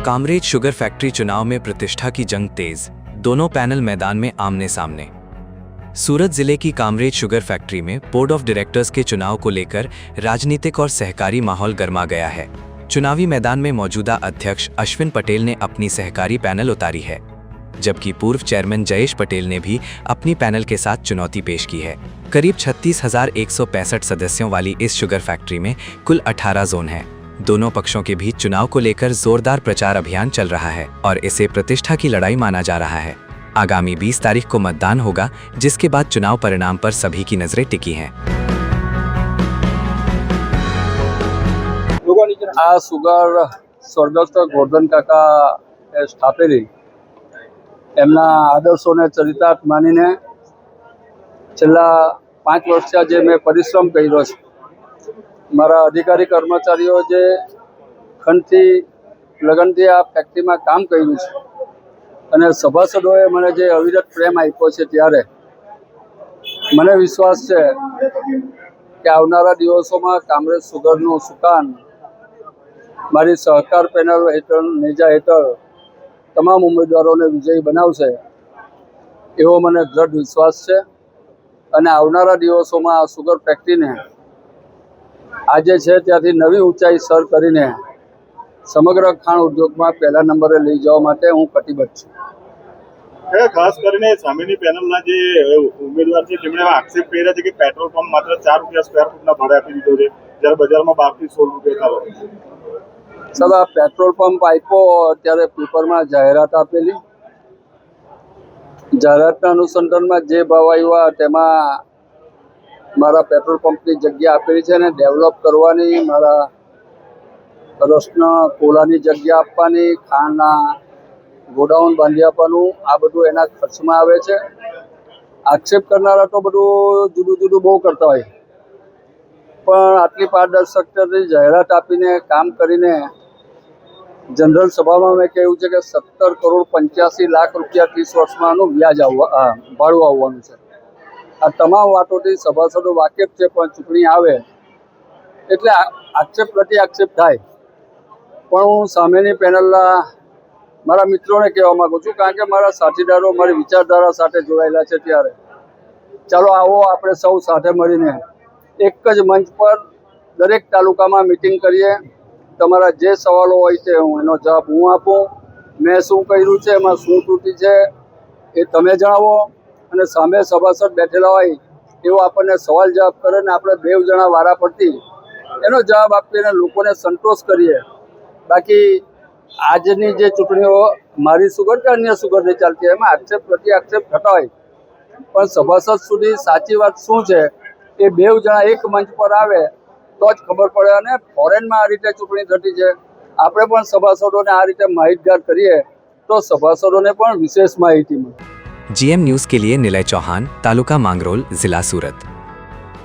Kamrej sugar factory चुनाव में प्रतिष्ठा की जंग तेज, दोनों पैनल मैदान में आमने सामने। सूरत जिले की कामरेज शुगर फैक्ट्री में बोर्ड ऑफ डायरेक्टर्स के चुनाव को लेकर राजनीतिक और सहकारी माहौल गर्मा गया है। चुनावी मैदान में मौजूदा अध्यक्ष अश्विन पटेल ने अपनी सहकारी पैनल उतारी है, जबकि पूर्व चेयरमैन जयेश पटेल ने भी अपनी पैनल के साथ चुनौती पेश की है। करीब 36,165 सदस्यों वाली इस शुगर फैक्ट्री में कुल 18 जोन हैं। दोनों पक्षों के बीच चुनाव को लेकर जोरदार प्रचार अभियान चल रहा है और इसे प्रतिष्ठा की लड़ाई माना जा रहा है। आगामी 20 तारीख को मतदान होगा, जिसके बाद चुनाव परिणाम पर सभी की नजरें टिकी हैं। આ સુગર સ્વર્ગસ્થ ગોરધન કાકા સ્થાપેલી એમના આદર્શોને ચરિતાર્થ માનીને છેલ્લા 5 વર્ષથી જે મેં પરિશ્રમ કર્યો છે, મારા અધિકારી કર્મચારીઓ જે ખંડથી લગનથી આ ફેક્ટરીમાં કામ કર્યું છે અને સભાસદોએ મને જે અવિરત પ્રેમ આપ્યો છે, ત્યારે મને વિશ્વાસ છે કે આવનારા દિવસોમાં કામરેજ સુગરનું સુકાન મારી સહકાર પેનલ હેઠળ નેજા હેઠળ તમામ ઉમેદવારોને વિજયી બનાવશે એવો મને દૃઢ વિશ્વાસ છે અને આવનારા દિવસોમાં આ સુગર ફેક્ટરીને આજે છે ત્યાંથી નવી ઊંચાઈ સર કરીને સમગ્ર ખાણ ઉદ્યોગમાં પહેલા નંબરે લઈ જવા માટે હું કટિબદ્ધ છું। ખાસ કરીને સામેની પેનલના જે ઉમેદવાર છે તેમણે આક્ષેપ કર્યા છે કે પેટ્રોલ પંપ માત્ર 4 રૂપિયા સ્ક્વેર ફૂટના ભાડે આપી દીધો છે, જ્યારે બજારમાં 12 થી 16 રૂપિયા ચાલે છે। સાહેબ, આ પેટ્રોલ પંપ આપ્યો ત્યારે પેપરમાં જાહેરાત આપેલી, જાહેરાતના અનુસંધાનમાં જે ભાવ આવ્યા તેમાં મારા પેટ્રોલ પંપની જગ્યા આપેલી છે અને ડેવલપ કરવાની, મારા રસના કોલાની જગ્યા આપવાની, ખાંડના ગોડાઉન બાંધી આપવાનું, આ બધું એના ખર્ચમાં આવે છે। આક્ષેપ કરનારા તો બધું જુદું જુદું બહુ કરતા હોય, પણ આટલી પારદર્શકતાથી જાહેરાત આપીને કામ કરીને જનરલ સભામાં મેં કહ્યું છે કે 17 કરોડ 85 લાખ રૂપિયા 30 વર્ષમાં આનું વ્યાજ ભાડું આવવાનું છે। આ તમામ વાતોથી સભાસદો વાકેફ છે, પણ ચૂંટણી આવે એટલે આક્ષેપ પ્રતિ આક્ષેપ થાય। પણ હું સામેની પેનલના મારા મિત્રોને કહેવા માગું છું, કારણ કે મારા સાથીદારો મારી વિચારધારા સાથે જોડાયેલા છે, ત્યારે ચાલો આવો આપણે સૌ સાથે મળીને એક જ મંચ પર દરેક તાલુકામાં મિટિંગ કરીએ। તમારા જે સવાલો હોય તે હું એનો જવાબ હું આપું, મેં શું કર્યું છે, એમાં શું ત્રુટિ છે એ તમે જણાવો અને સામે સભાસદ બેઠેલા હોય એવો આપણને સવાલ જવાબ કરે ને આપણે 2 જણા વારા પડતી એનો જવાબ આપીને લોકોને સંતોષ કરીએ। બાકી આજની જે ચૂંટણીઓ મારી સુગર કે અન્ય સુગરની ચાલતી હોય એમાં આક્ષેપ પ્રતિ આક્ષેપ થતા હોય, પણ સભાસદ સુધી સાચી વાત શું છે એ 2 જણા એક મંચ પર આવે તો જ ખબર પડે। અને ફોરેનમાં આ રીતે ચૂંટણી થતી છે, આપણે પણ સભાસદોને આ રીતે માહિતગાર કરીએ તો સભાસદોને પણ વિશેષ માહિતી મળે। GM न्यूज़ के लिए निलय चौहान, तालुका मांगरोल, जिला सूरत।